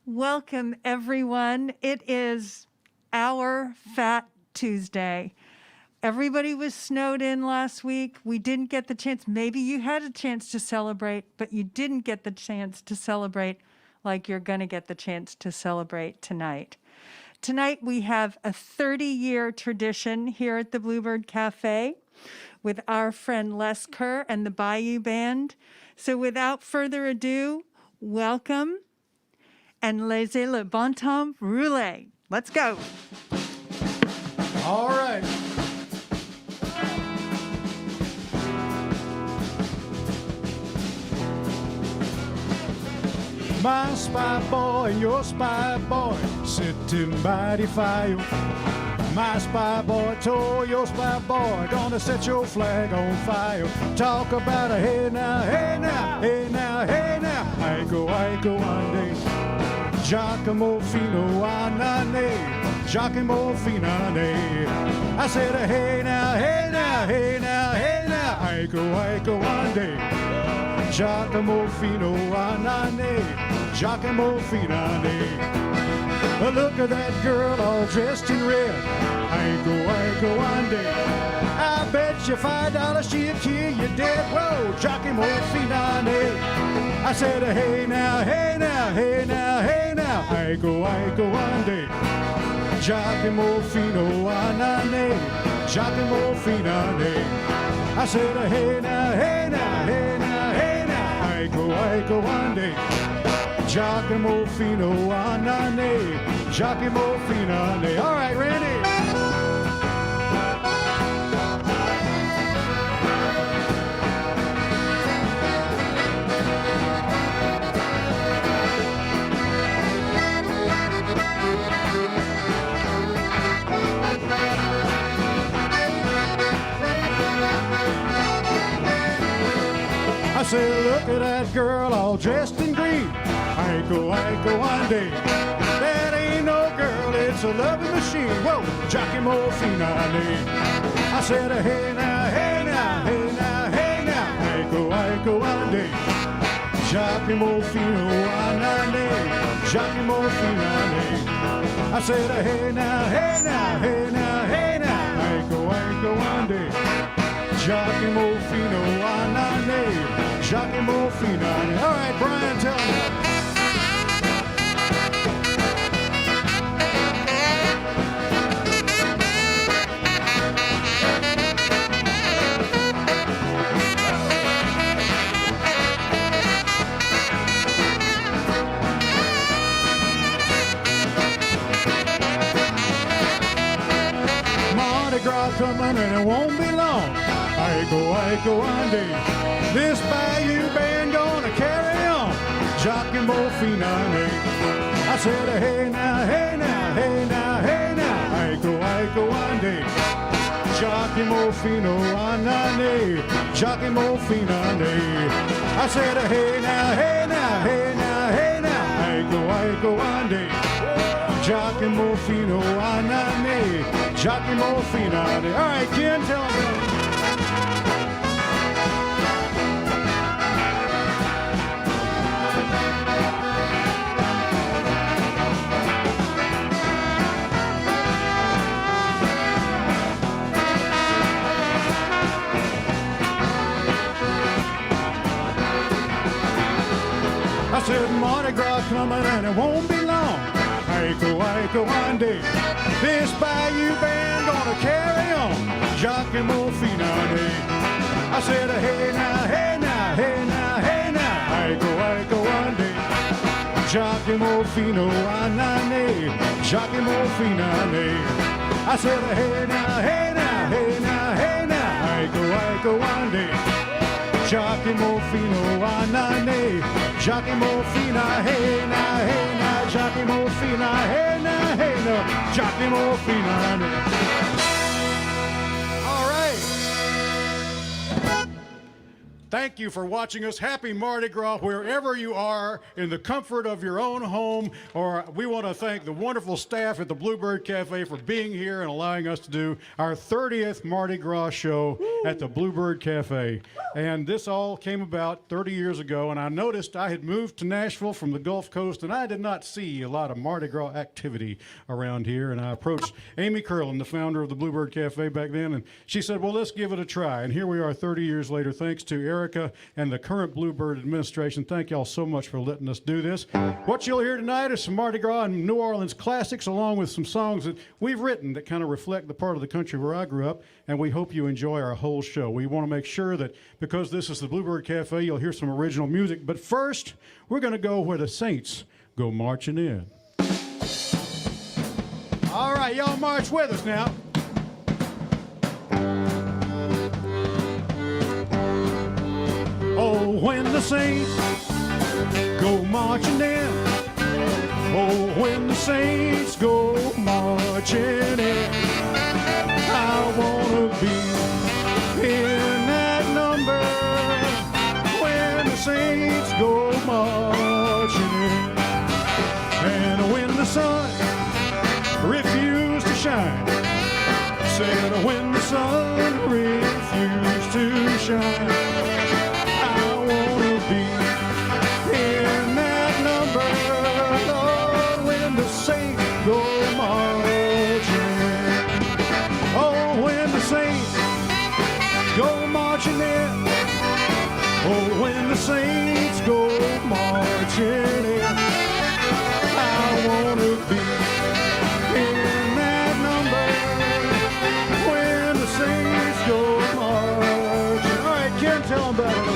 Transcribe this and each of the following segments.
Welcome, everyone. It is our Fat Tuesday. Everybody was snowed in last week. We didn't get the chance. Maybe you had a chance to celebrate, but you didn't get the chance to celebrate like you're going to get the chance to celebrate tonight. Tonight, we have a 30-year tradition here at the Bluebird Cafe with our friend Les Kerr and the Bayou Band. So without further ado, welcome and laissez le bon temps rouler. Let's go. All right. My spy boy and your spy boy sitting by the fire. My spy boy told your spy boy gonna set your flag on fire. Talk about a hey now, hey now, hey now, hey now. I go one day. Giacomo fino anane, Giacomo finane. I said hey now, hey now, hey now, hey now. I go one day. Giacomo fino anane, Giacomo finane. Look at that girl all dressed in red. I go one day. I bet you $5 she'll kill you dead. Whoa, Giacomo finane. I said, hey now, hey now, hey now, hey now. I go one day. Giacomo fino anane, Giacomo finane. I said, hey now, hey now, hey now, hey now. I go one day. Giacomo fino anane, Giacomo finane. All right, Randy. I said, look at that girl all dressed in green. I go one day. That ain't no girl, it's a loving machine. Whoa, Giacomo finale. I said, hey now, hey now, hey now, hey now. I go one day. Giacomo fino anane, Giacomo finale. I said, hey now, hey now, hey now, hey now. I go one day. Giacomo fino anane, Giacomo finale. All right, Brian, tell me. Mardi Gras coming and it won't be long. I go one day. This Bayou band gonna carry on. Giacomo finale. I said, hey now, hey now, hey now, hey now. I go one day. Giacomo fino anane, Giacomo finale. I said, hey now, hey now, hey now, hey now. I go one day. Giacomo fino anane, Giacomo finale. All right, Ken, tell me. I said Mardi Gras coming and it won't be long. I go one day. This Bayou band gonna carry on. Giacomo finale. I said hey now, hey now, hey now, hey now. I go one day. Giacomo fino anane, Giacomo finale. I said hey now, hey now, hey now, hey now. I go one day. Giacomo fino anane, Giacomo fina, hey now, hey now, Giacomo fina, hey now, hey now, Giacomo fina. All right. Thank you for watching us. Happy Mardi Gras wherever you are in the comfort of your own home. Or we want to thank the wonderful staff at the Bluebird Cafe for being here and allowing us to do our 30th Mardi Gras show at the Bluebird Cafe. And this all came about 30 years ago, and I noticed I had moved to Nashville from the Gulf Coast, and I did not see a lot of Mardi Gras activity around here. And I approached Amy Curlin, the founder of the Bluebird Cafe back then, and she said, well, let's give it a try. And here we are 30 years later, thanks to Erica and the current Bluebird administration. Thank y'all so much for letting us do this. What you'll hear tonight is some Mardi Gras and New Orleans classics, along with some songs that we've written that kind of reflect the part of the country where I grew up, and we hope you enjoy our whole show. We want to make sure that because this is the Bluebird Cafe, you'll hear some original music. But first, we're going to go where the Saints go marching in. All right, y'all march with us now. Oh, when the Saints go marching in. Oh, when the Saints go marching in. I wanna be in that number when the Saints go marching in. And when the sun refused to shine, said when the sun refused to shine, go marching in. Oh, when the Saints go marching in. Oh, when the Saints go marching in. I want to be in that number when the Saints go marching. All right, Kerr, tell them about it.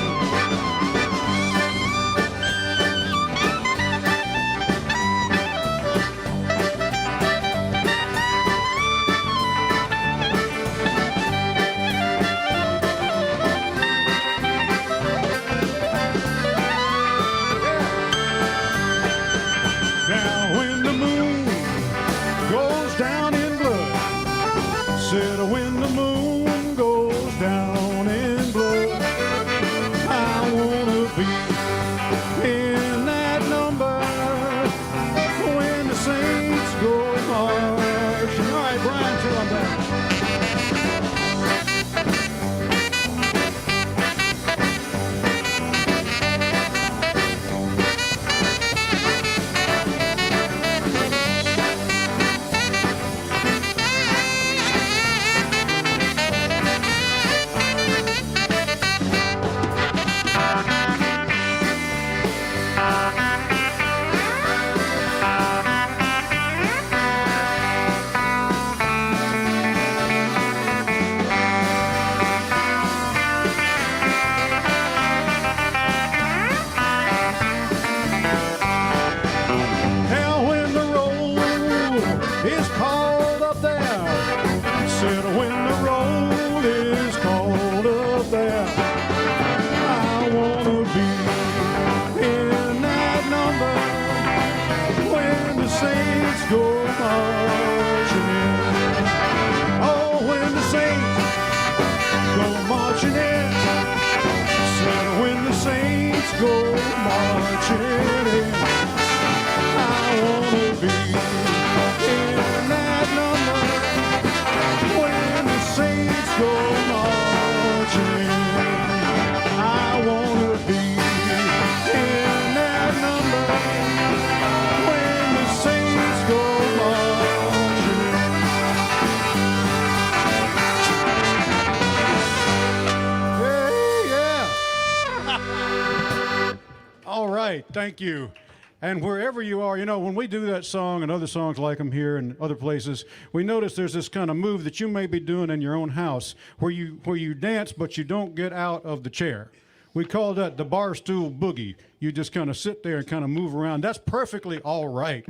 Thank you. And wherever you are, you know, when we do that song and other songs like them here and other places, we notice there's this kind of move that you may be doing in your own house where you dance, but you don't get out of the chair. We call that the bar stool boogie. You just kind of sit there and kind of move around. That's perfectly all right.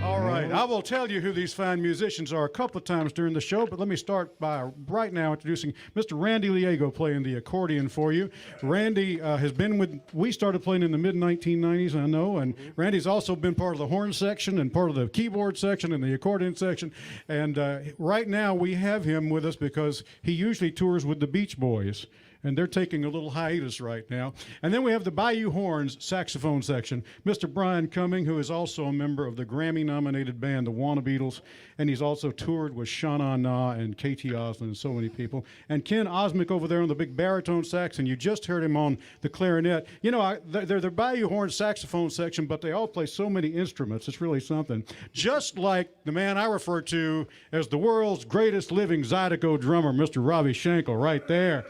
All right, I will tell you who these fine musicians are a couple of times during the show, but let me start by right now introducing Mr. Randy Liego playing the accordion for you. Randy has been we started playing in the mid-1990s, I know, and Randy's also been part of the horn section and part of the keyboard section and the accordion section, and right now we have him with us because he usually tours with the Beach Boys. and they're taking a little hiatus right now. And then we have the Bayou Horns saxophone section. Mr. Brian Cumming, who is also a member of the Grammy-nominated band, the Wannabeatles, and he's also toured with Shana Na and Katie Oslin and so many people. And Ken Osmick over there on the big baritone sax, and you just heard him on the clarinet. You know, they're the Bayou Horns saxophone section, but they all play so many instruments. It's really something. Just like the man I refer to as the world's greatest living Zydeco drummer, Mr. Robbie Schenkel, right there.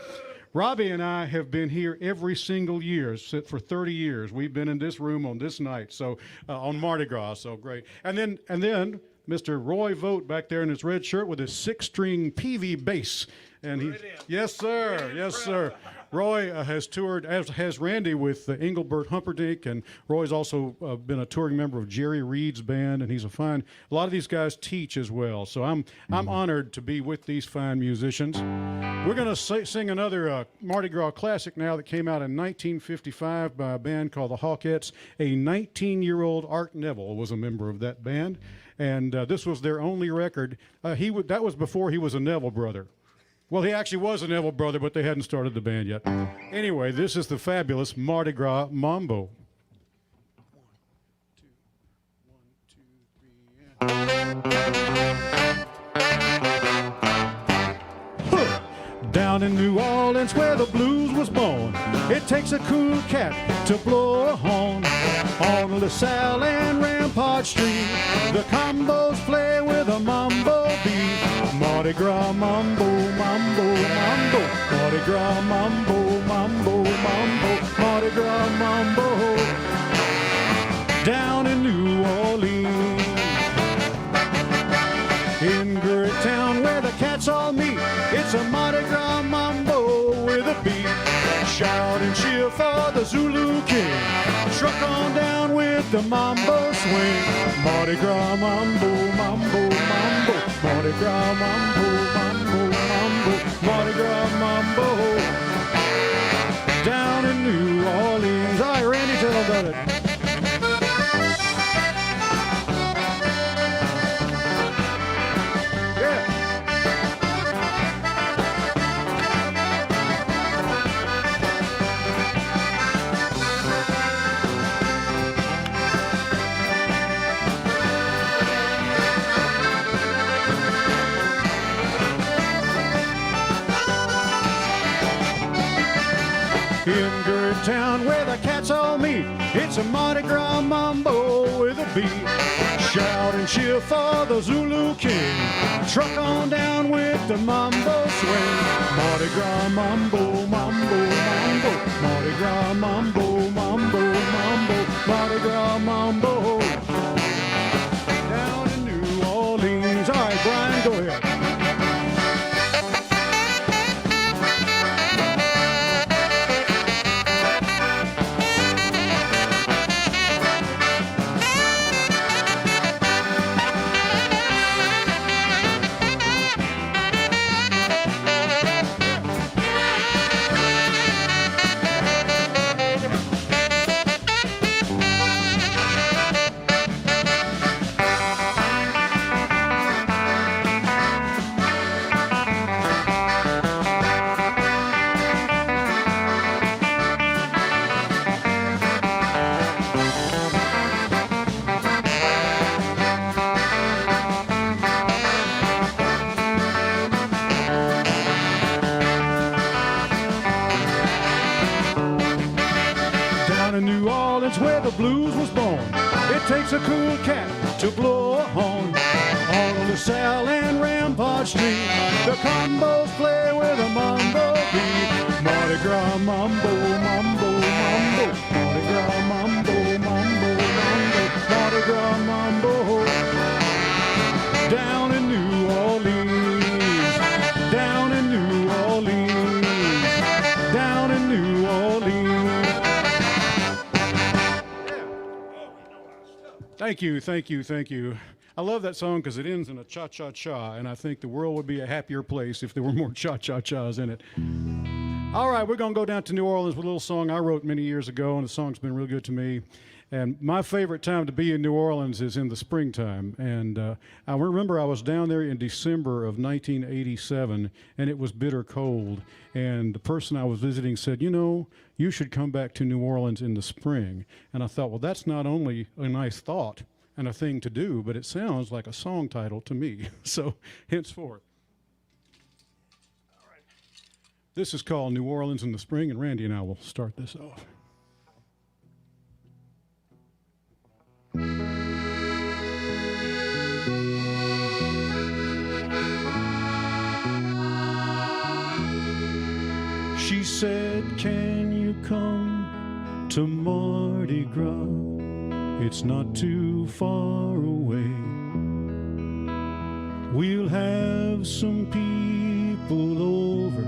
Robbie and I have been here every single year for 30 years. We've been in this room on this night, so on Mardi Gras, so great. And then Mr. Roy Vogt back there in his red shirt with his 6-string PV bass. And yes, sir, yes, sir. Roy has toured, as has Randy, with Engelbert Humperdinck, and Roy's also been a touring member of Jerry Reed's band, and he's a lot of these guys teach as well. So I'm honored to be with these fine musicians. We're going to sing another Mardi Gras classic now that came out in 1955 by a band called the Hawkettes. A 19-year-old Art Neville was a member of that band, and this was their only record. That was before he was a Neville brother. Well, he actually was a Neville brother, but they hadn't started the band yet. Anyway, this is the fabulous Mardi Gras Mambo. 1, 2, 1, 2, 3, and... Down in New Orleans where the blues was born, it takes a cool cat to blow a horn. On LaSalle and Rampart Street, the combos play with a mambo beat. Mardi Gras mambo, mambo, mambo. Mardi Gras mambo, mambo, mambo. Mardi Gras mambo. Down in New Orleans, in Great Town where the cats all meet, it's a Mardi Gras mambo with a beat. Shout and cheer for the Zulu King, truck on down with the mambo swing. Mardi Gras mambo, mambo, mambo. Mardi Gras mambo, mambo, mambo. Mardi Gras mambo. Down in New Orleans. All right, Randy, tell them about it. In Great Town where the cats all meet, it's a Mardi Gras mambo with a beat. Shout and cheer for the Zulu King, truck on down with the mambo swing. Mardi Gras mambo, mambo, mambo. Mardi Gras mambo, mambo, mambo. Mardi Gras mambo. Down in New Orleans. All right, Brian, go ahead. Where the blues was born, it takes a cool cat to blow a horn. On LaSalle and Rampart Street, the combos play with a mambo beat. Mardi Gras mambo, mambo, mambo. Mardi Gras mambo, mambo, mambo. Mardi Gras mambo. Down in New Orleans, down in New Orleans, down in New Orleans. Thank you, thank you, thank you. I love that song because it ends in a cha-cha-cha, and I think the world would be a happier place if there were more cha-cha-chas in it. All right, we're going to go down to New Orleans with a little song I wrote many years ago, and the song's been real good to me. And my favorite time to be in New Orleans is in the springtime. And I remember I was down there in December of 1987, and it was bitter cold. And the person I was visiting said, you know, you should come back to New Orleans in the spring. And I thought, well, that's not only a nice thought and a thing to do, but it sounds like a song title to me. So henceforth. This is called New Orleans in the Spring, and Randy and I will start this off. She said, can you come to Mardi Gras? It's not too far away. We'll have some people over.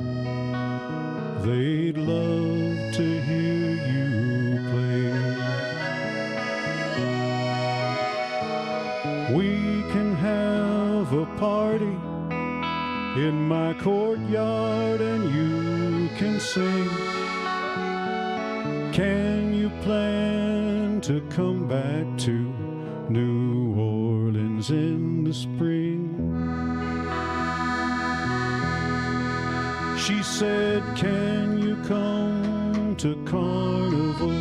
They'd love to hear you play. We can have a party in my courtyard and you can sing. Can you plan to come back to New Orleans in the spring? She said, can you come to Carnival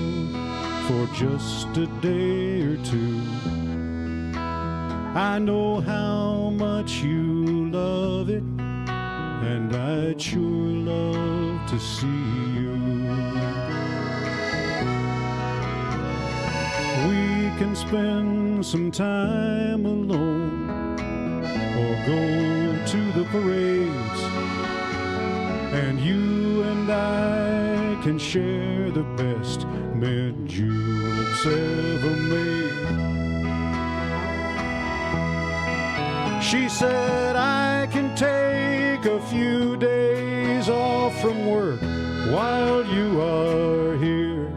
for just a day or two? I know how much you love it, and I'd sure love to see you. We can spend some time alone or go to the parades, and you and I can share the best mint juleps ever made. She said, I can take a few days off from work while you are here.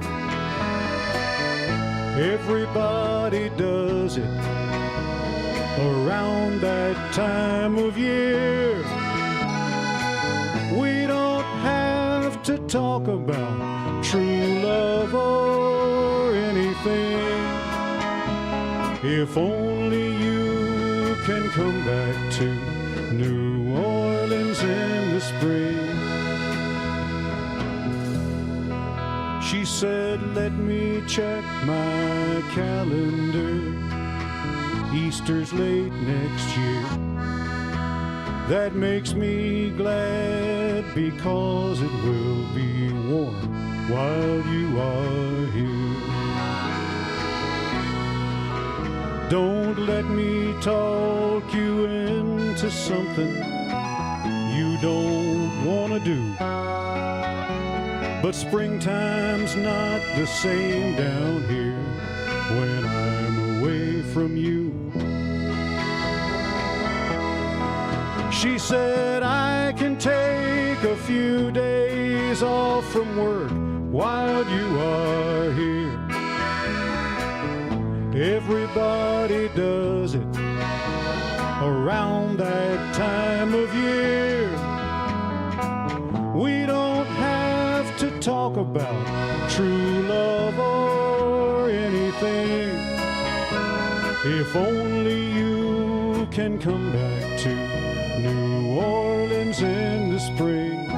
Everybody does it around that time of year. We don't have to talk about true love or anything. If only you can come back to New Orleans in the spring. She said, let me check my calendar. Easter's late next year. That makes me glad because it will be warm while you are here. Don't let me talk you into something you don't want to do. But springtime's not the same down here when I'm away from you. She said, I can take a few days off from work while you are here. Everybody does it around that time of year. We don't have to talk about true love or anything. If only you can come back to New Orleans in the spring.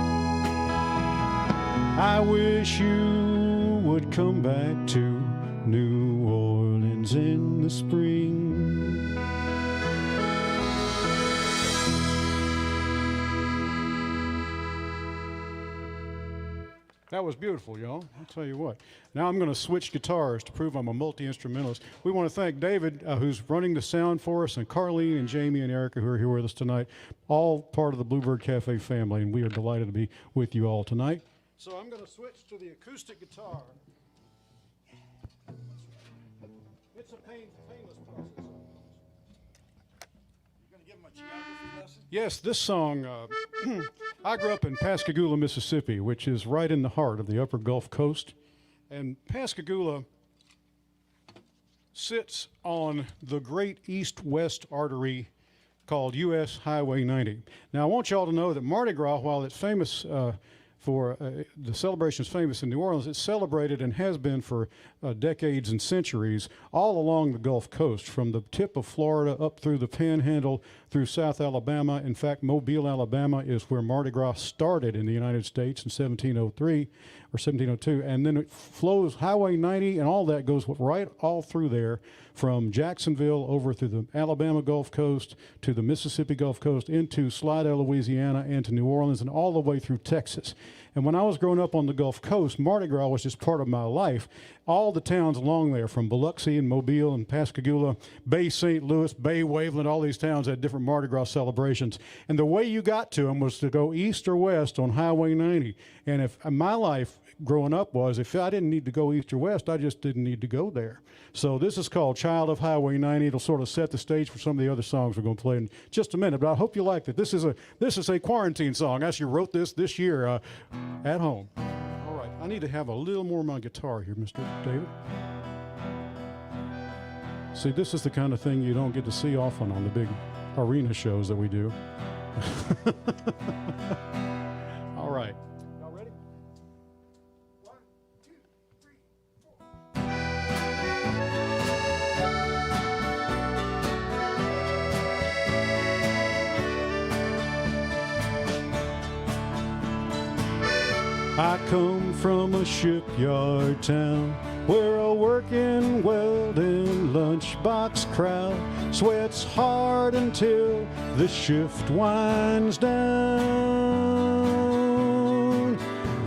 I wish you would come back to New Orleans in the spring. That was beautiful, y'all. I'll tell you what. Now I'm going to switch guitars to prove I'm a multi-instrumentalist. We want to thank David, who's running the sound for us, and Carlene and Jamie and Erica, who are here with us tonight, all part of the Bluebird Cafe family, and we are delighted to be with you all tonight. So I'm going to switch to the acoustic guitar. It's a painless process. You're going to give them a geography lesson? Yes, this song, I grew up in Pascagoula, Mississippi, which is right in the heart of the upper Gulf Coast. And Pascagoula sits on the great east-west artery called U.S. Highway 90. Now, I want y'all to know that Mardi Gras, while it's famous for the celebration is famous in New Orleans. It's celebrated and has been for decades and centuries all along the Gulf Coast, from the tip of Florida up through the Panhandle, through South Alabama. In fact, Mobile, Alabama is where Mardi Gras started in the United States in 1703 or 1702, and then it flows Highway 90 and all that goes right all through there, from Jacksonville over through the Alabama Gulf Coast to the Mississippi Gulf Coast into Slidell, Louisiana, and to New Orleans, and all the way through Texas. And when I was growing up on the Gulf Coast, Mardi Gras was just part of my life. All the towns along there, from Biloxi and Mobile and Pascagoula, Bay St. Louis, Bay Waveland, all these towns had different Mardi Gras celebrations. And the way you got to them was to go east or west on Highway 90. And if my life growing up was, if I didn't need to go east or west, I just didn't need to go there. So this is called Child of Highway 90. It'll sort of set the stage for some of the other songs we're going to play in just a minute. But I hope you like it. This is a quarantine song. I actually wrote this year at home. All right, I need to have a little more of my guitar here, Mr. David. See, this is the kind of thing you don't get to see often on the big arena shows that we do. All right. Y'all ready? 1, 2, 3, 4. I come from a shipyard town where a working, welding lunchbox crowd sweats hard until the shift winds down.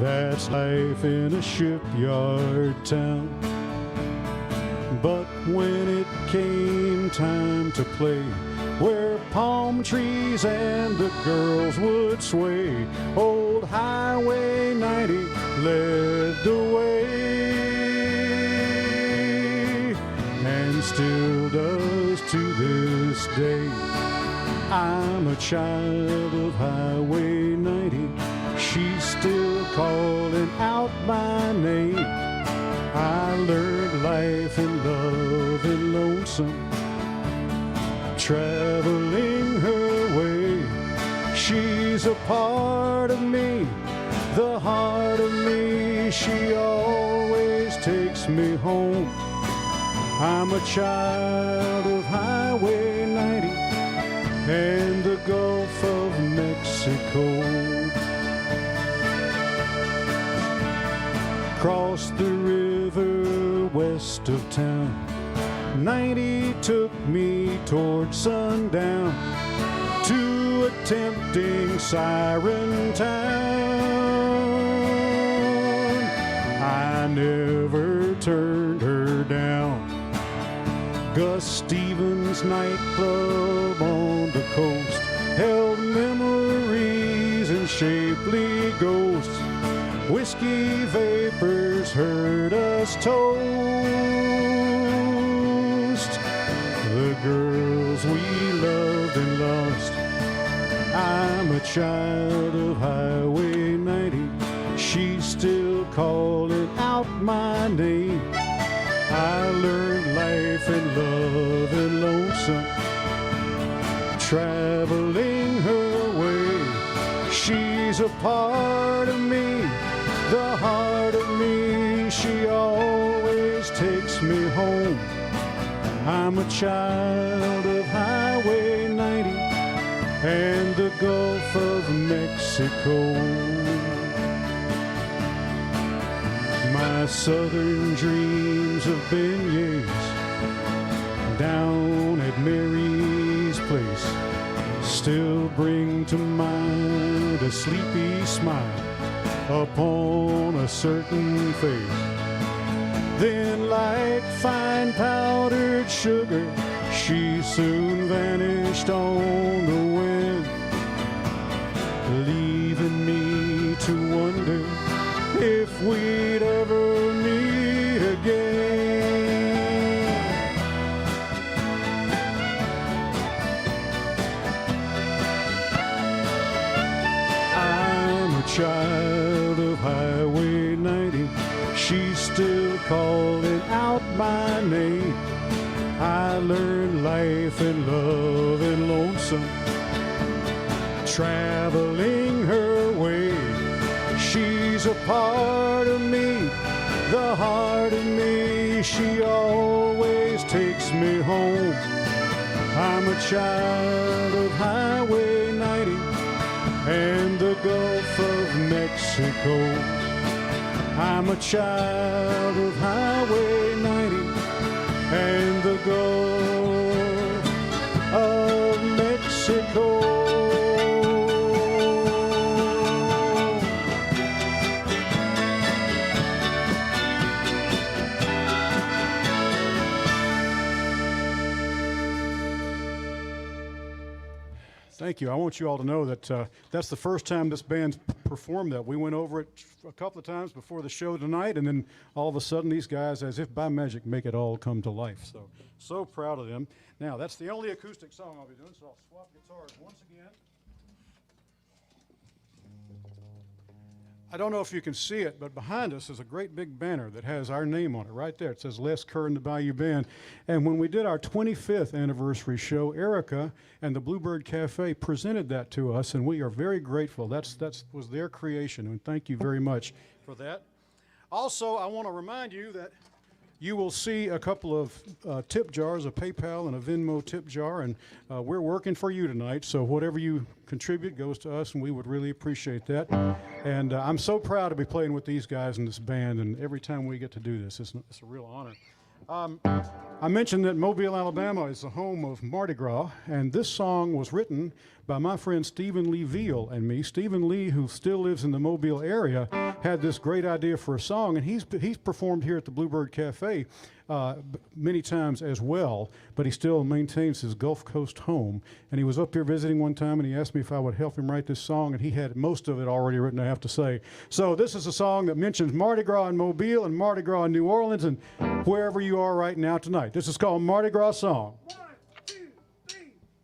That's life in a shipyard town. But when it came time to play, where palm trees and the girls would sway, old Highway 90 led the way, and still does to this day. I'm a child of Highway 90. She's still calling out my name. I learned life and love and lonesome, traveling her way. She's a part of me, the heart of me. She always takes me home. I'm a child of Highway 90 and the Gulf of Mexico. Crossed the river west of town, 90 took me toward sundown to a tempting siren town. I never turned her down. Gus Stevens nightclub on the coast held memories and shapely ghosts. Whiskey vapors heard us toast the girls we loved and lost. I'm a child of Highway 90. She's still calling out my name. I learned life and love and lonesome, traveling her way. She's a part of me, the heart of me. She always takes me home. I'm a child of Highway 90 and the Gulf of Mexico. My southern dreams of beignets down at Mary's place still bring to mind a sleepy smile upon a certain face. Then like fine powdered sugar, she soon vanished on the wind, leaving me to wonder if we'd ever meet again. I'm a child of Highway 90. She's still calling out my name. I learned life and love and lonesome, traveling her way. She a part of me, the heart of me. She always takes me home. I'm a child of Highway 90 and the Gulf of Mexico. I'm a child of Highway 90 and the Gulf of Mexico. Thank you. I want you all to know that that's the first time this band's performed that. We went over it a couple of times before the show tonight, and then all of a sudden these guys, as if by magic, make it all come to life. So proud of them. Now, that's the only acoustic song I'll be doing, so I'll swap guitars once again. I don't know if you can see it, but behind us is a great big banner that has our name on it right there. It says Les Kerr and the Bayou Band. And when we did our 25th anniversary show, Erica and the Bluebird Cafe presented that to us, and we are very grateful. That was their creation, and thank you very much for that. Also, I want to remind you that you will see a couple of tip jars, a PayPal and a Venmo tip jar, and we're working for you tonight, so whatever you contribute goes to us, and we would really appreciate that. And I'm so proud to be playing with these guys in this band, and every time we get to do this, it's a real honor. I mentioned that Mobile, Alabama is the home of Mardi Gras, and this song was written by my friend Stephen Lee Veal and me. Stephen Lee, who still lives in the Mobile area, had this great idea for a song, and he's performed here at the Bluebird Cafe many times as well, but he still maintains his Gulf Coast home. And he was up here visiting one time, and he asked me if I would help him write this song, and he had most of it already written, I have to say. So this is a song that mentions Mardi Gras in Mobile and Mardi Gras in New Orleans and wherever you are right now tonight. This is called Mardi Gras Song. 1, 2, 3,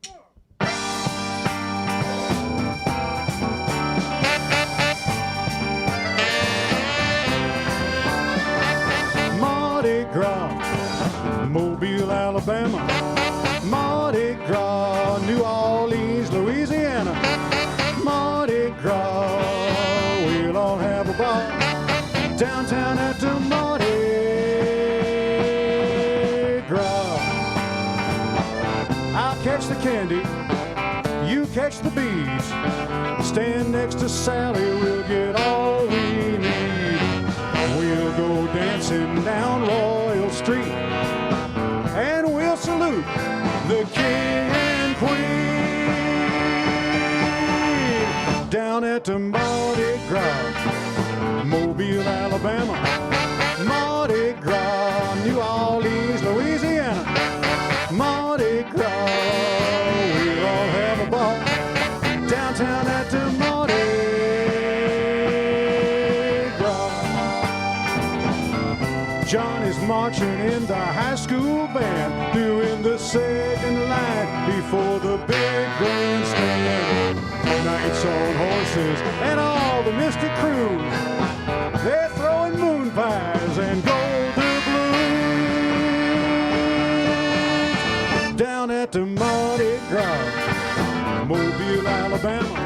4. Mardi Gras, Mobile, Alabama. Mardi Gras, New Orleans, Louisiana. Mardi Gras, we'll all have a ball downtown at the Mardi Gras. I'll catch the candy, you catch the bees. Stand next to Sally, we'll get all we need. We'll go dancing down Royal Street, and we'll salute the king and queen down at the Mardi Gras, Mobile, Alabama. Mardi Gras, New Orleans, Louisiana. Mardi Gras, we'll all have a ball downtown at the Mardi Gras. John is marching in the high school band, doing the second line before the big grandstand. Knights on horses and all the Mystic crew, they're throwing moon pies and gold doubloons down at the Mardi Gras, Mobile, Alabama.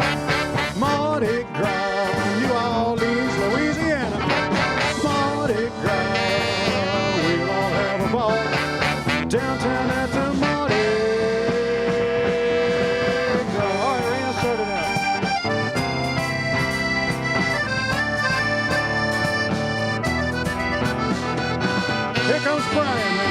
Mardi Gras, New Orleans, Louisiana. Mardi Gras, we'll all have a ball downtown at the Mardi Gras. All right, Rand, start it out. Here comes Brian now.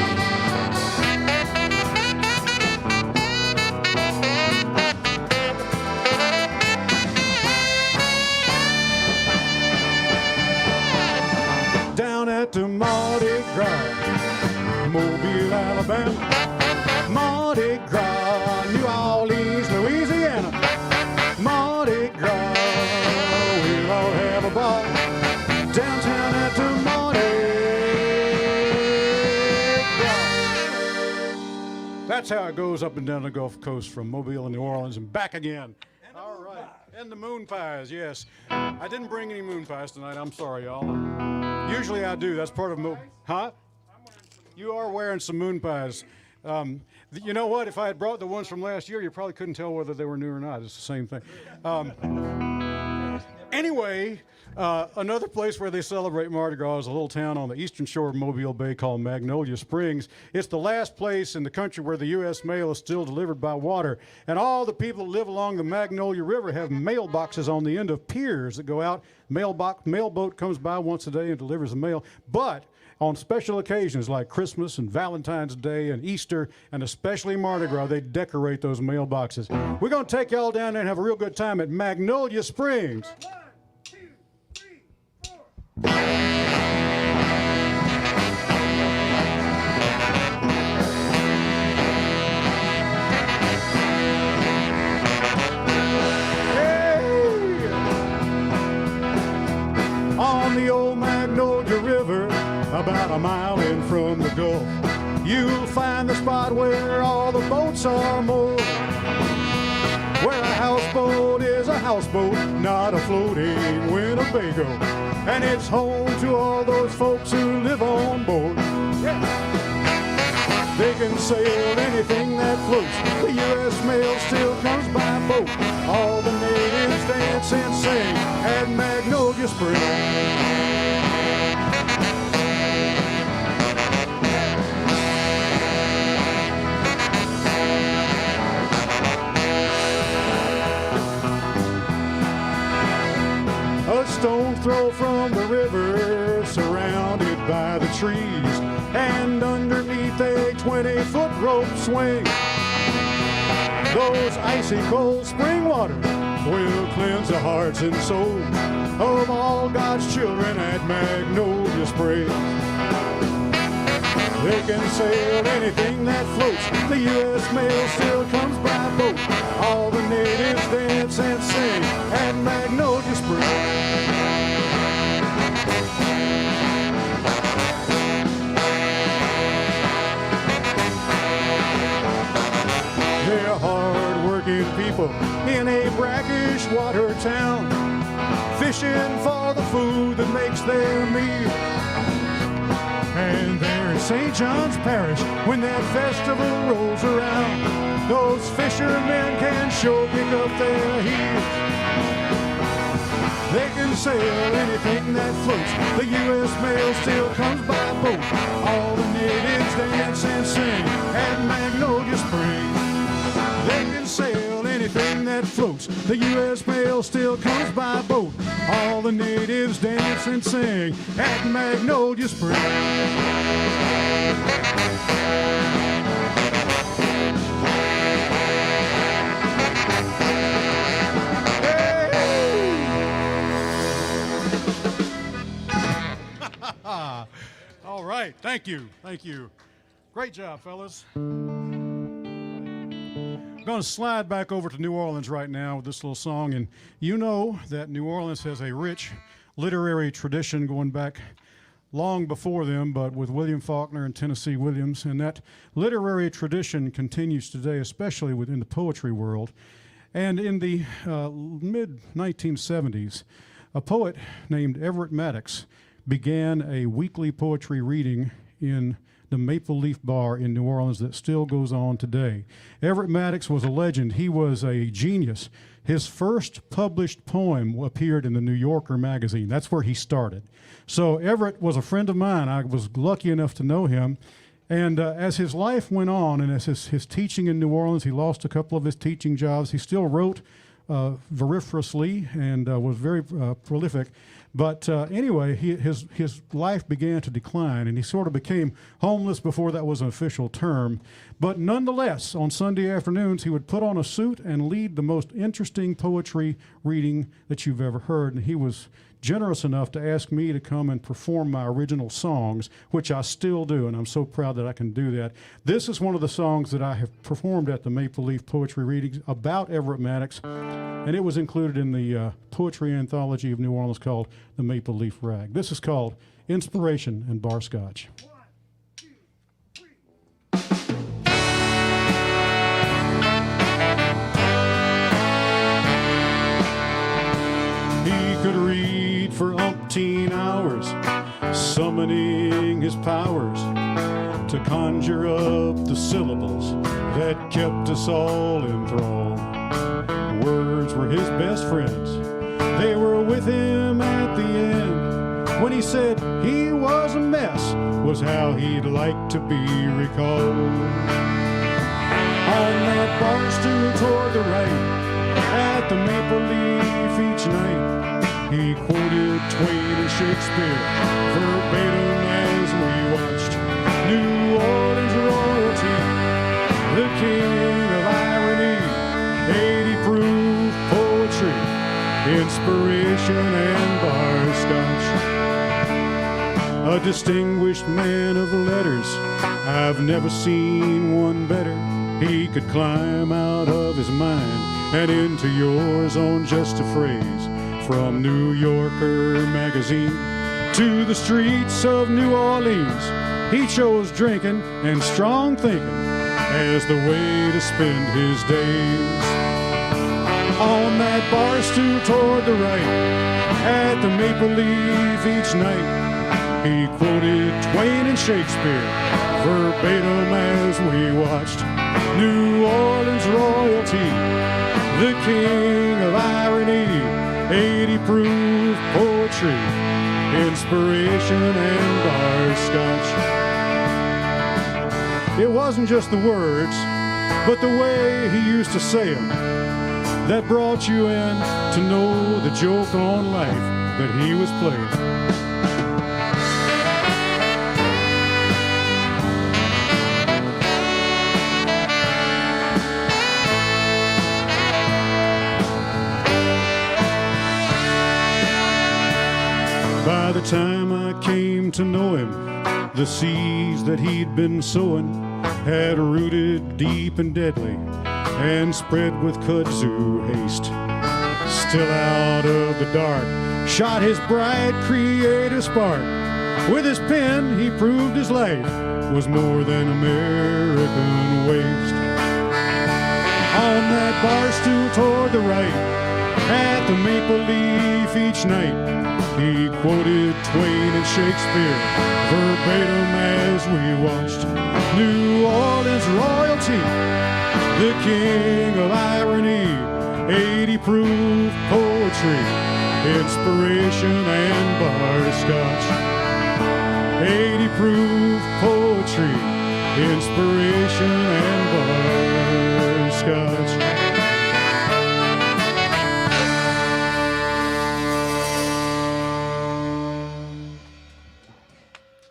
Down at the Mardi Gras, Mobile, Alabama. Mardi Gras, New Orleans, Louisiana. Mardi Gras, we'll all have a ball downtown at the Mardi Gras. That's how it goes up and down the Gulf Coast from Mobile and New Orleans and back again. All right, and the moon pies, yes. I didn't bring any moon pies tonight. I'm sorry, y'all. Usually I do. That's part of huh? You are wearing some moon pies. You know what? If I had brought the ones from last year, you probably couldn't tell whether they were new or not. It's the same thing. Anyway, Another place where they celebrate Mardi Gras is a little town on the eastern shore of Mobile Bay called Magnolia Springs. It's the last place in the country where the U.S. mail is still delivered by water. And all the people that live along the Magnolia River have mailboxes on the end of piers that go out. Mailboat comes by once a day and delivers the mail. But on special occasions like Christmas and Valentine's Day and Easter, and especially Mardi Gras, they decorate those mailboxes. We're going to take y'all down there and have a real good time at Magnolia Springs. 1, 2, 3, 4. On the old Magnolia River, about a mile in from the Gulf, you'll find the spot where all the boats are moored. Where a houseboat is a houseboat, not a floating Winnebago. And it's home to all those folks who live on board. Yeah. They can sail anything that floats. The U.S. mail still comes by boat. All the natives dance and sing at Magnolia Springs. A stone throw from the river, surrounded by the trees, and underneath a 20-foot rope swing. Those icy cold spring waters will cleanse the hearts and souls of all God's children at Magnolia Springs. They can sail anything that floats. The U.S. mail still comes by boat. All the natives dance and sing at Magnolia Springs. They're hard-working people in a brackish water town, fishing for the food that makes their meal. And there in St. John's Parish, when that festival rolls around, those fishermen can sure pick up their heels. They can sail anything that floats. The U.S. mail still comes by boat. All the natives dance and sing at Magnolia Springs. They can sail anything that floats. The U.S. mail still comes by boat. All the natives dance and sing at Magnolia Springs. All right, thank you. Great job, fellas. I'm going to slide back over to New Orleans right now with this little song, and you know that New Orleans has a rich literary tradition going back long before them, but with William Faulkner and Tennessee Williams, and that literary tradition continues today, especially within the poetry world. And in the mid-1970s, a poet named Everett Maddox began a weekly poetry reading in the Maple Leaf Bar in New Orleans that still goes on today. Everett Maddox was a legend. He was a genius. His first published poem appeared in the New Yorker magazine. That's where he started. So Everett was a friend of mine. I was lucky enough to know him. And as his life went on and as his teaching in New Orleans, he lost a couple of his teaching jobs. He still wrote vociferously and was very prolific. But anyway, his life began to decline, and he sort of became homeless before that was an official term. But nonetheless, on Sunday afternoons, he would put on a suit and lead the most interesting poetry reading that you've ever heard. And he was generous enough to ask me to come and perform my original songs, which I still do, and I'm so proud that I can do that. This is one of the songs that I have performed at the Maple Leaf Poetry Readings about Everett Maddox, and it was included in the poetry anthology of New Orleans called The Maple Leaf Rag. This is called Inspiration and Bar Scotch. 1, 2, 3. He could read for umpteen hours, summoning his powers to conjure up the syllables that kept us all enthralled. Words were his best friends. They were with him at the end when he said he was a mess was how he'd like to be recalled. On that bar stool toward the right at the Maple Leaf each night, he quoted Twain and Shakespeare verbatim as we watched New Orleans royalty, the king of irony, 80 proof poetry, inspiration and bar scotch. A distinguished man of letters, I've never seen one better. He could climb out of his mind and into yours on just a phrase. From New Yorker magazine to the streets of New Orleans, he chose drinking and strong thinking as the way to spend his days. On that bar stool toward the right at the Maple Leaf each night, he quoted Twain and Shakespeare verbatim as we watched New Orleans royalty, the king of irony, 80 proof poetry, inspiration and bar scotch. It wasn't just the words, but the way he used to say them that brought you in to know the joke on life that he was playing. By the time I came to know him, the seeds that he'd been sowing had rooted deep and deadly and spread with kudzu haste. Still out of the dark shot his bright creative spark. With his pen he proved his life was more than American waste. On that bar stool toward the right at the Maple Leaf each night, he quoted Twain and Shakespeare verbatim as we watched New Orleans royalty, the king of irony, 80 proof poetry, inspiration and bar scotch. 80 proof poetry, inspiration and bar scotch.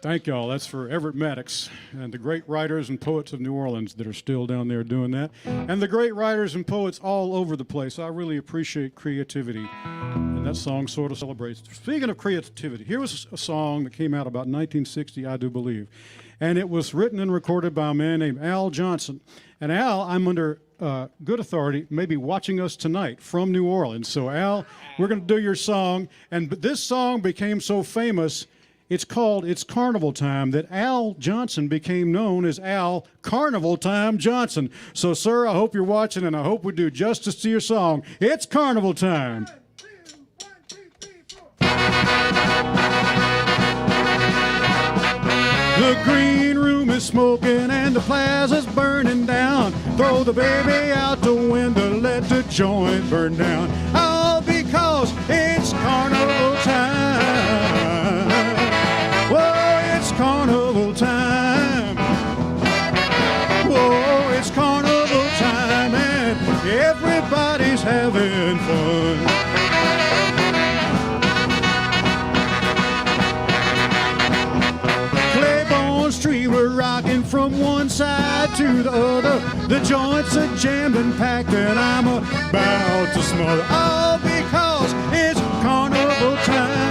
Thank y'all. That's for Everett Maddox and the great writers and poets of New Orleans that are still down there doing that. And the great writers and poets all over the place. I really appreciate creativity. And that song sort of celebrates. Speaking of creativity, here was a song that came out about 1960, I do believe. And it was written and recorded by a man named Al Johnson. And Al, I'm under good authority, maybe watching us tonight from New Orleans. So Al, we're going to do your song. And this song became so famous, it's called It's Carnival Time, that Al Johnson became known as Al Carnival Time Johnson. So, sir, I hope you're watching, and I hope we do justice to your song. It's Carnival Time. 1, 2, 3, 4. The green room is smoking and the plaza's burning down. Throw the baby out the window, let the joint burn down. All because it's carnival time. Whoa, it's carnival time. Whoa, it's carnival time and everybody's having fun. Bourbon Street, we're rocking from one side to the other. The joints are jammed and packed and I'm about to smother. All because it's carnival time.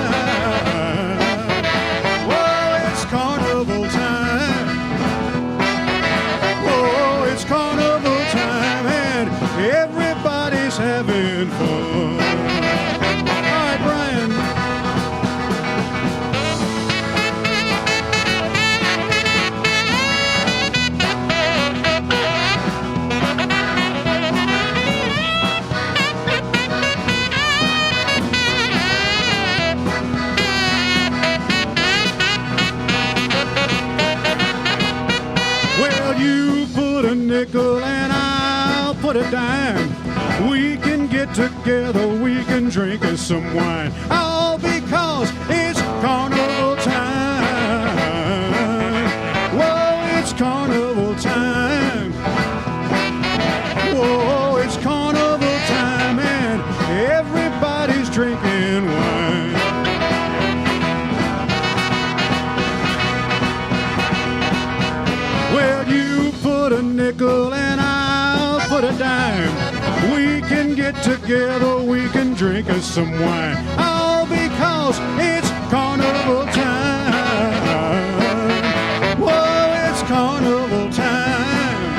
Whoa, it's carnival time. Whoa, it's carnival time and everybody's having fun. All right, Brian. Well, you put a nickel and I'll put a dime. We can get get together, we can drink us some wine. All because it's carnival time. Whoa, it's carnival time. Whoa, it's carnival time, and everybody's drinking wine. Well, you put a nickel and I'll put a dime. We can get together, we can drink us some wine. All because it's carnival time. Whoa, it's carnival time.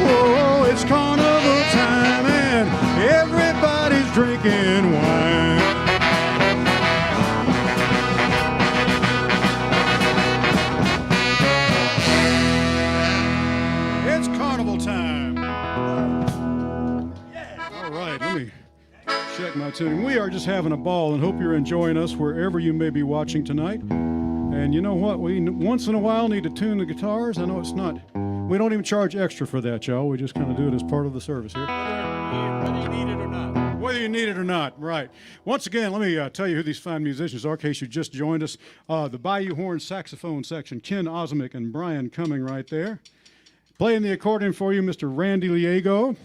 Whoa, it's carnival time, and everybody's drinking wine. It's carnival time. All right, let me check my tuning. We are just having a ball and hope you're enjoying us wherever you may be watching tonight. And you know what? We once in a while need to tune the guitars. I know it's not, we don't even charge extra for that, y'all. We just kind of do it as part of the service here. Whether you need it or not. Whether you need it or not, right. Once again, let me tell you who these fine musicians are in case you just joined us. The Bayou horn saxophone section, Ken Osmick and Brian Cumming right there. Playing the accordion for you, Mr. Randy Liego.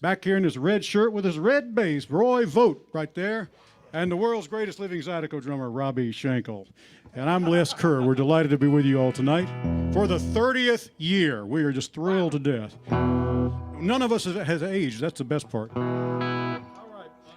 Back here in his red shirt with his red bass, Roy Vogt right there. And the world's greatest living Zydeco drummer, Robbie Schenkel. And I'm Les Kerr. We're delighted to be with you all tonight for the 30th year. We are just thrilled to death. None of us has aged. That's the best part. All right.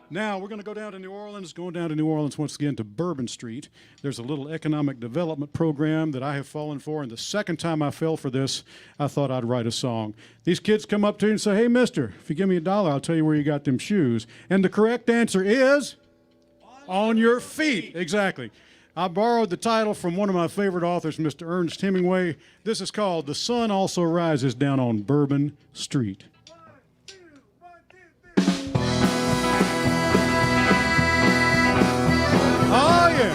Now, we're going to go down to New Orleans. Going down to New Orleans once again to Bourbon Street. There's a little economic development program that I have fallen for. And the second time I fell for this, I thought I'd write a song. These kids come up to you and say, "Hey, mister, if you give me $1, I'll tell you where you got them shoes." And the correct answer is on your feet. Exactly. I borrowed the title from one of my favorite authors, Mr. Ernest Hemingway. This is called "The Sun Also Rises Down on Bourbon Street." 1, 2, 1, 2, 3. Oh, yeah.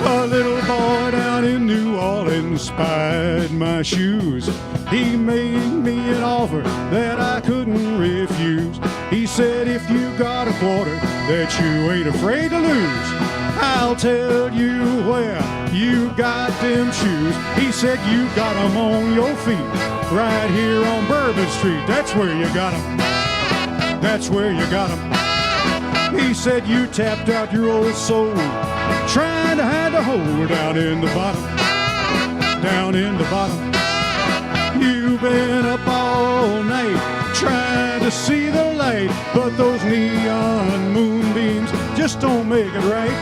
A little boy down in New Orleans spied my shoes. He made me an offer that I couldn't refuse. He said, "If you got a quarter that you ain't afraid to lose, I'll tell you where you got them shoes." He said, "You got them on your feet right here on Bourbon Street. That's where you got them. That's where you got them." He said, "You tapped out your old soul trying to hide the hole down in the bottom, down in the bottom. You've been up all night trying to see the light, but those neon moonbeams just don't make it right.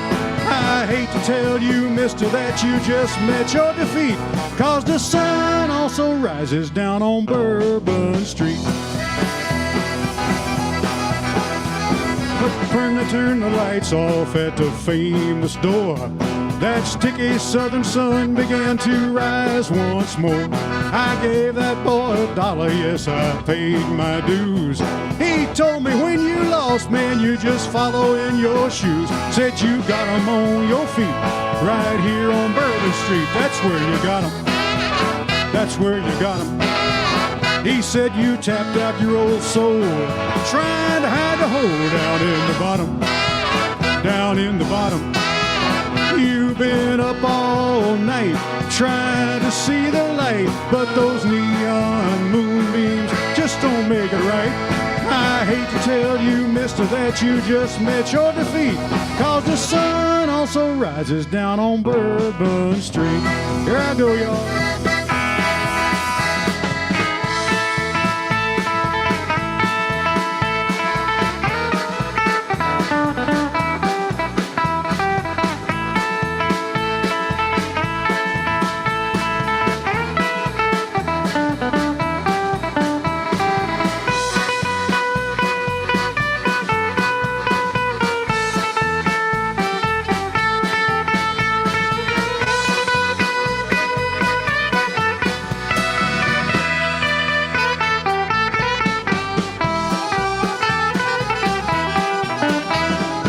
I hate to tell you, mister, that you just met your defeat, 'cause the sun also rises down on Bourbon Street." Turn the lights off at the famous door. That sticky southern sun began to rise once more. I gave that boy $1, yes, I paid my dues. He told me, "When you lost, man, you just follow in your shoes." Said, "You got 'em on your feet right here on Bourbon Street. That's where you got 'em. That's where you got 'em." He said, "You tapped out your old soul trying to hide the hole down in the bottom, down in the bottom. You've been up all night trying to see the light, but those neon moonbeams just don't make it right. I hate to tell you, mister, that you just met your defeat, 'cause the sun also rises down on Bourbon Street." Here I go, y'all.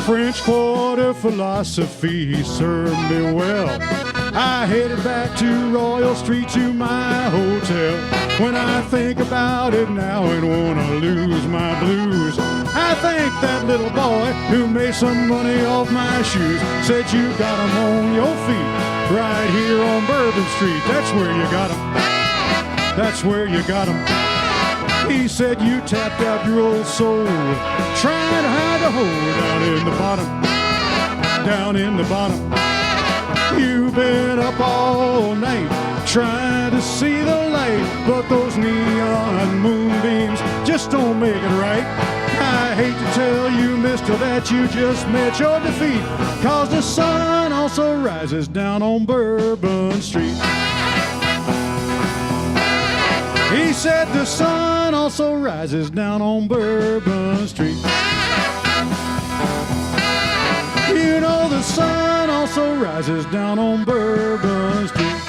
French Quarter philosophy served me well. I headed back to Royal Street to my hotel. When I think about it now and wanna lose my blues, I thank that little boy who made some money off my shoes. Said you got 'em on your feet right here on Bourbon Street. That's where you got 'em. That's where you got 'em. He said you tapped out your old soul, trying to hide the hole down in the bottom, down in the bottom. You've been up all night trying to see the light, but those neon moonbeams just don't make it right. I hate to tell you, mister, that you just met your defeat, 'cause the sun also rises down on Bourbon Street. He said the sun also rises down on Bourbon Street. You know the sun also rises down on Bourbon Street.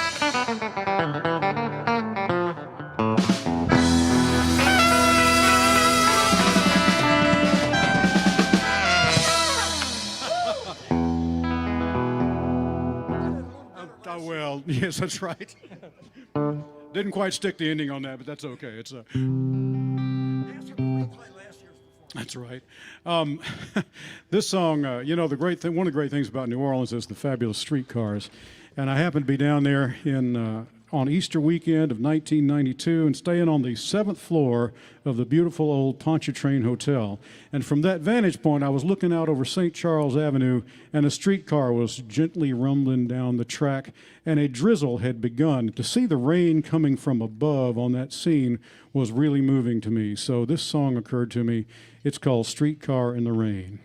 Well, yes, that's right. Didn't quite stick the ending on that, but that's okay. It's That's right. This song, you know, the great thing, one of the great things about New Orleans is the fabulous streetcars. And I happened to be down there on Easter weekend of 1992 and staying on the 7th floor of the beautiful old Pontchartrain Hotel. And from that vantage point, I was looking out over St. Charles Avenue, and a streetcar was gently rumbling down the track, and a drizzle had begun. To see the rain coming from above on that scene was really moving to me. So this song occurred to me. It's called Streetcar in the Rain.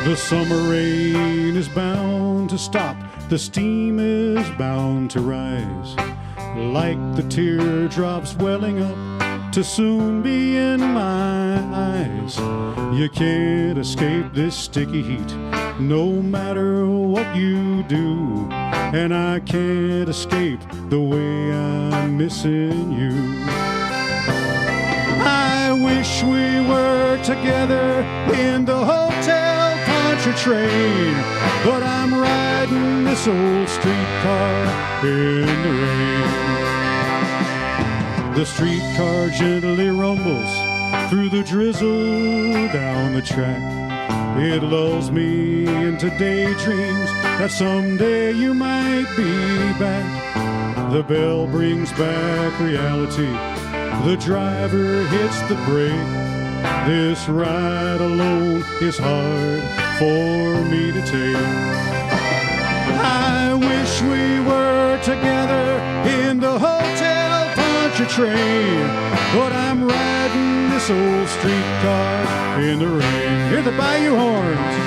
The summer rain is bound to stop, the steam is bound to rise, like the teardrops welling up to soon be in my eyes. You can't escape this sticky heat, no matter what you do, and I can't escape the way I'm missing you. I wish we were together in the hotel Pontchartrain, but I'm riding this old streetcar in the rain. The streetcar gently rumbles through the drizzle down the track. It lulls me into daydreams that someday you might be back. The bell brings back reality. The driver hits the brake. This ride alone is hard for me to take. I wish we were together in the hotel Pontchartrain, but I'm riding this old streetcar in the rain. Hear the Bayou horns.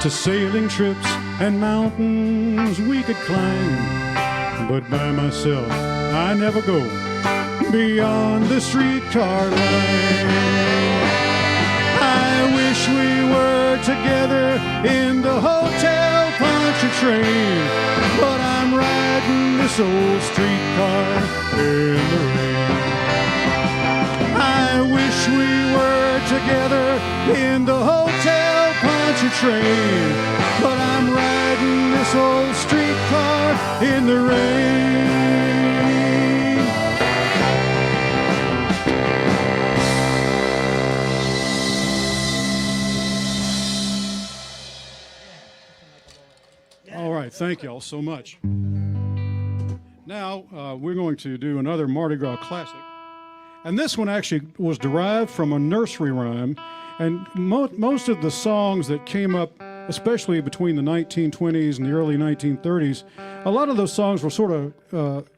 To sailing trips and mountains we could climb, but by myself I never go beyond the streetcar line. I wish we were together in the hotel Pontchartrain, but I'm riding this old streetcar in the rain. I wish we were together in the hotel Pontchartrain, but I'm riding this old streetcar in the rain. All right, thank you all so much. Now we're going to do another Mardi Gras classic. And this one actually was derived from a nursery rhyme. And most of the songs that came up especially between the 1920s and the early 1930s, a lot of those songs were sort of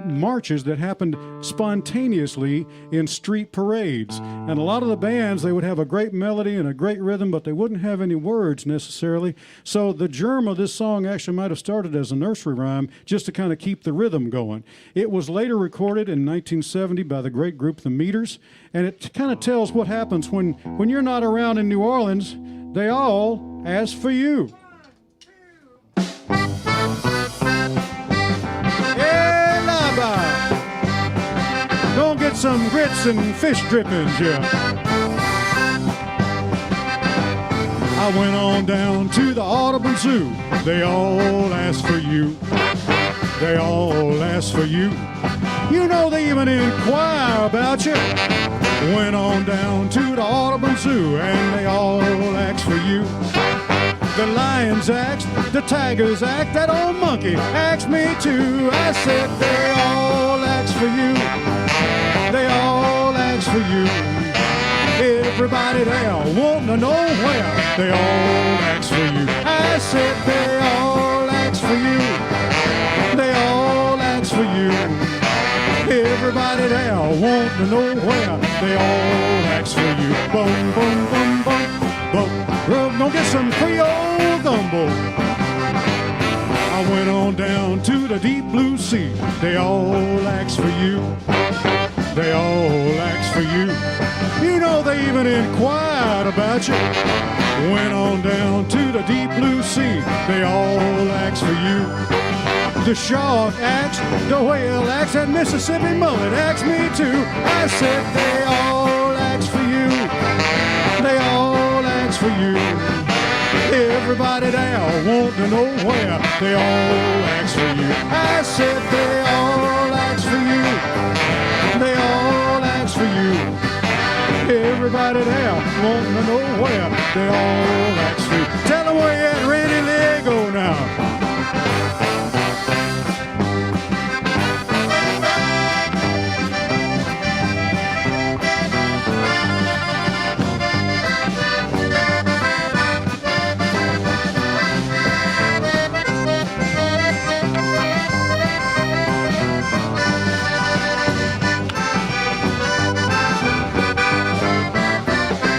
marches that happened spontaneously in street parades. And a lot of the bands, they would have a great melody and a great rhythm, but they wouldn't have any words necessarily. So the germ of this song actually might have started as a nursery rhyme just to kind of keep the rhythm going. It was later recorded in 1970 by the great group The Meters, and it kind of tells what happens when you're not around in New Orleans. They all ask for you. Go get some grits and fish drippings, yeah. I went on down to the Audubon Zoo. They all ask for you. They all ask for you. You know they even inquire about you. Went on down to the Audubon Zoo and they all ask for you. The lions asked, the tigers asked, that old monkey asked me too. I said they all ask for you. They all ask for you. Everybody there wanting to know where. They all ask for you. I said they all ask for you. They all ask for you. Everybody there wanting to know where. They all ask for you. Boom, boom, boom, boom. Boom. Gonna get some Creole gumbo. I went on down to the deep blue sea. They all ask for you. They all ask for you. You know they even inquired about you. Went on down to the deep blue sea. They all ask for you. The shark asked, the whale asked, and Mississippi mullet asked me too. I said they all ask for you. They all ask for you. Everybody there wanting to know where. They all ask for you. I said they all ask for you. They all ask for you. Everybody there wanting to know where. They all ask for you. Tell them where you at, Randy Lego now.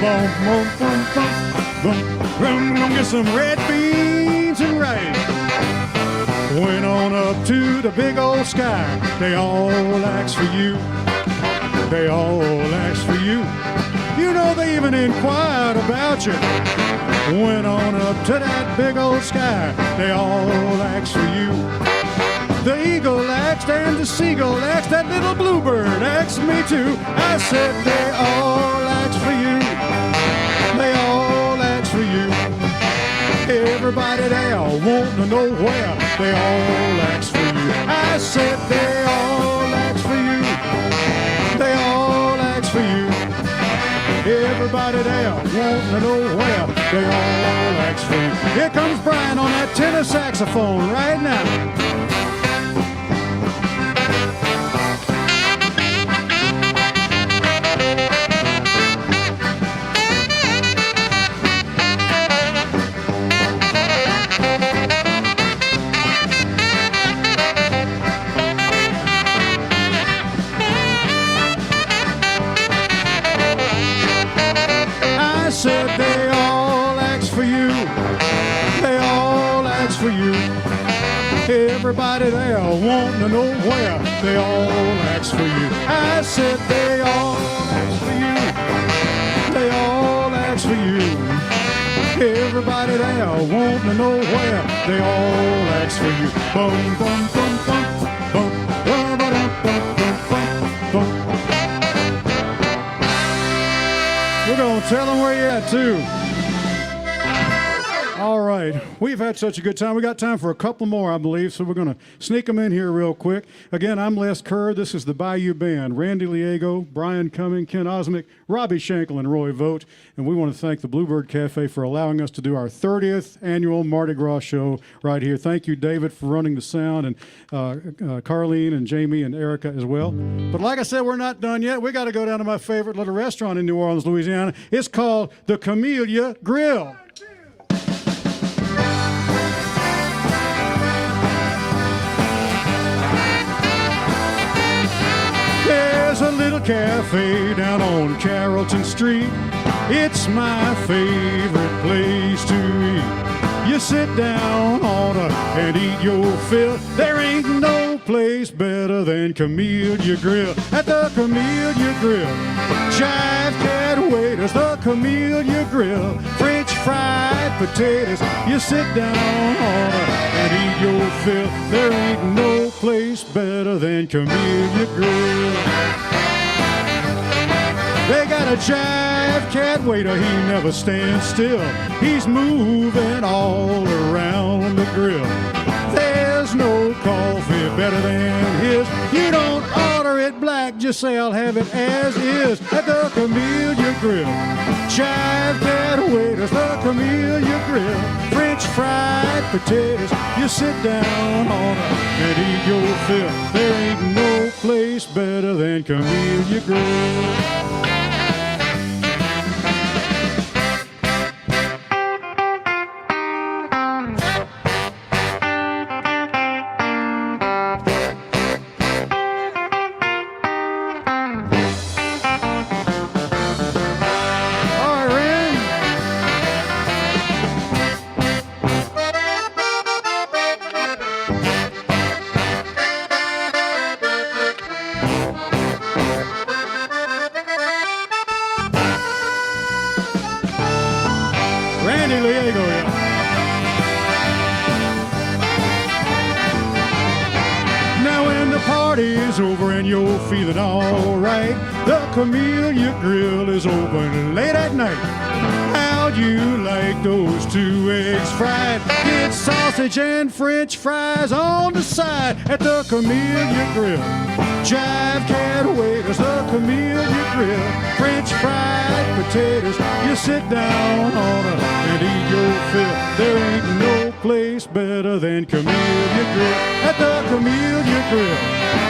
Boom, boom, boom, boom, boom. Rum, gonna get some red beans and rice. Went on up to the big old sky. They all ask for you. They all ask for you. You know they even inquired about you. Went on up to that big old sky. They all ask for you. The eagle asked and the seagull asked, that little bluebird asked me too. I said they all ask for you. They all ask for you. Everybody there wanting to know where. They all ask for you. I said they all ask for you. They all ask for you. Everybody there wanting to know where. They all ask for you. Here comes Brian on that tenor saxophone right now. Said they all ask for you. They all ask for you. Everybody there wanting to know where. They all ask for you. I said they all ask for you. They all ask for you. Everybody there wanting to know where. They all ask for you. Boom, boom, boom, boom, boom, boom, boom, boom, boom, boom. We're going to tell them where you're at, too. All right. We've had such a good time. We got time for a couple more, I believe, so we're going to sneak them in here real quick. Again, I'm Les Kerr. This is the Bayou Band. Randy Liego, Brian Cumming, Ken Osmick, Robbie Schenkel, and Roy Vogt. And we want to thank the Bluebird Cafe for allowing us to do our 30th annual Mardi Gras show right here. Thank you, David, for running the sound, and Carlene and Jamie and Erica as well. But like I said, we're not done yet. We got to go down to my favorite little restaurant in New Orleans, Louisiana. It's called the Camellia Grill. Cafe down on Carrollton Street. It's my favorite place to eat. You sit down on and eat your fill. There ain't no place better than Camellia Grill. At the Camellia Grill, Jive Cat waiters, the Camellia Grill. French fried potatoes, you sit down on and eat your fill. There ain't no place better than Camellia Grill. They got a Jive Cat waiter, he never stands still. He's moving all around the grill. There's no coffee better than his. You don't order it black, just say I'll have it as is. At the Camellia Grill, Jive Cat waiters, the Camellia Grill. French fried potatoes, you sit down on and eat your fill. There ain't no place better than Camellia Grill. Over and you're feeling all right. The Camellia Grill is open late at night. How'd you like those 2 eggs fried? Get sausage and French fries on the side at the Camellia Grill. Jive Cat waiters, the Camellia Grill. French fried potatoes, you sit down on and eat your fill. There ain't no place better than Camellia Grill. At the Camellia Grill,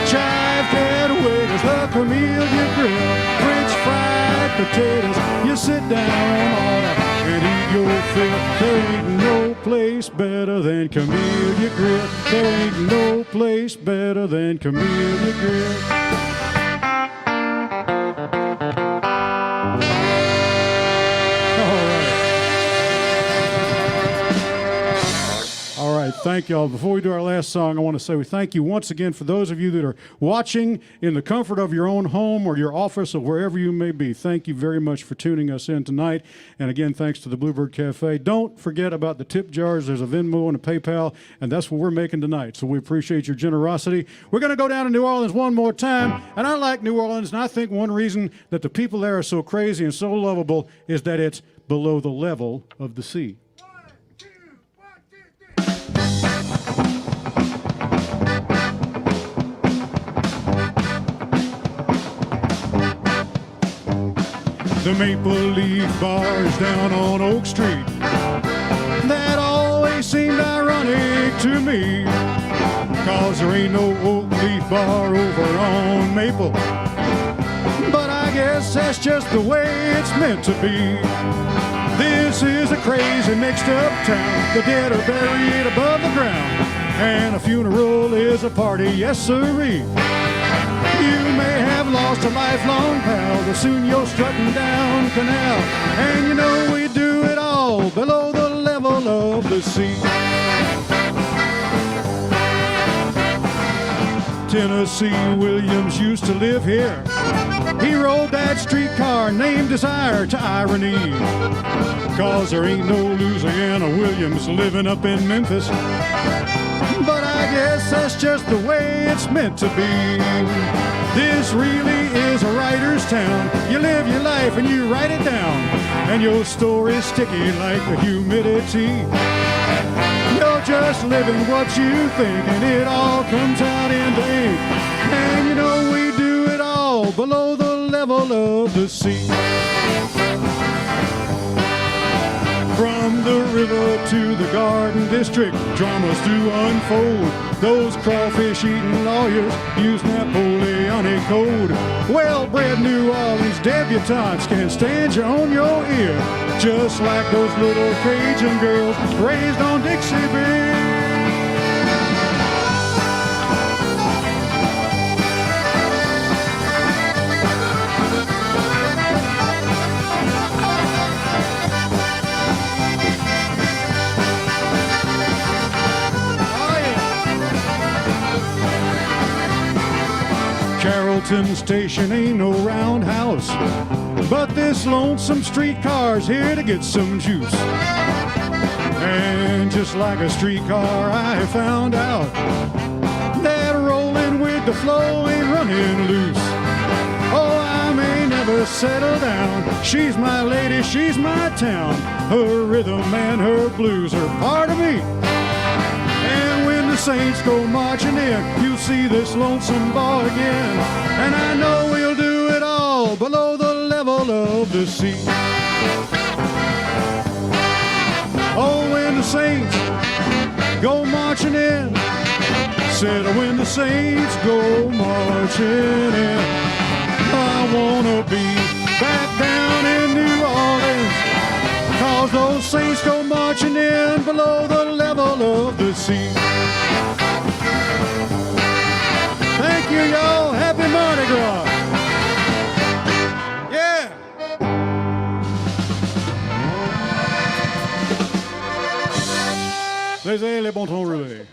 Jive Cat waiters, the Camellia Grill. French fried potatoes, you sit down on and eat your fill. There ain't no place better than Camellia Grill. There ain't no place better than Camellia Grill. Thank y'all. Before we do our last song, I want to say we thank you once again for those of you that are watching in the comfort of your own home or your office or wherever you may be. Thank you very much for tuning us in tonight. And again, thanks to the Bluebird Cafe. Don't forget about the tip jars. There's a Venmo and a PayPal, and that's what we're making tonight. So we appreciate your generosity. We're going to go down to New Orleans one more time. And I like New Orleans, and I think one reason that the people there are so crazy and so lovable is that it's below the level of the sea. The Maple Leaf Bar is down on Oak Street. That always seemed ironic to me, 'cause there ain't no Oak Leaf Bar over on Maple. But I guess that's just the way it's meant to be. This is a crazy mixed up town. The dead are buried above the ground, and a funeral is a party, yes sirree. You may have lost a lifelong pal, but soon you're strutting down canal. And you know we do it all below the level of the sea. Tennessee Williams used to live here. He rode that streetcar named Desire to irony, 'cause there ain't no Louisiana Williams living up in Memphis. But I guess that's just the way it's meant to be. This really is a writer's town. You live your life and you write it down, and your story's sticky like the humidity. You're just living what you think, and it all comes out in the ink. And you know we do it all below the level of the sea. From the river to the Garden District, dramas do unfold. Those crawfish-eating lawyers use Napoleonic code. Well-bred New Orleans debutantes can stand you on your ear, just like those little Cajun girls raised on Dixie beer. Washington Station ain't no roundhouse, but this lonesome streetcar's here to get some juice. And just like a streetcar, I found out that rolling with the flow ain't running loose. Oh, I may never settle down. She's my lady, she's my town. Her rhythm and her blues are part of me. And when the Saints go marching in, you'll see this lonesome boy again. And I know we'll do it all below the level of the sea. Oh, when the Saints go marching in, said when the Saints go marching in, I wanna be back down in New Orleans, 'cause those Saints go marching in below the level of the sea. Thank you, y'all. Happy Mardi Gras. Yeah. Les bon ton relais.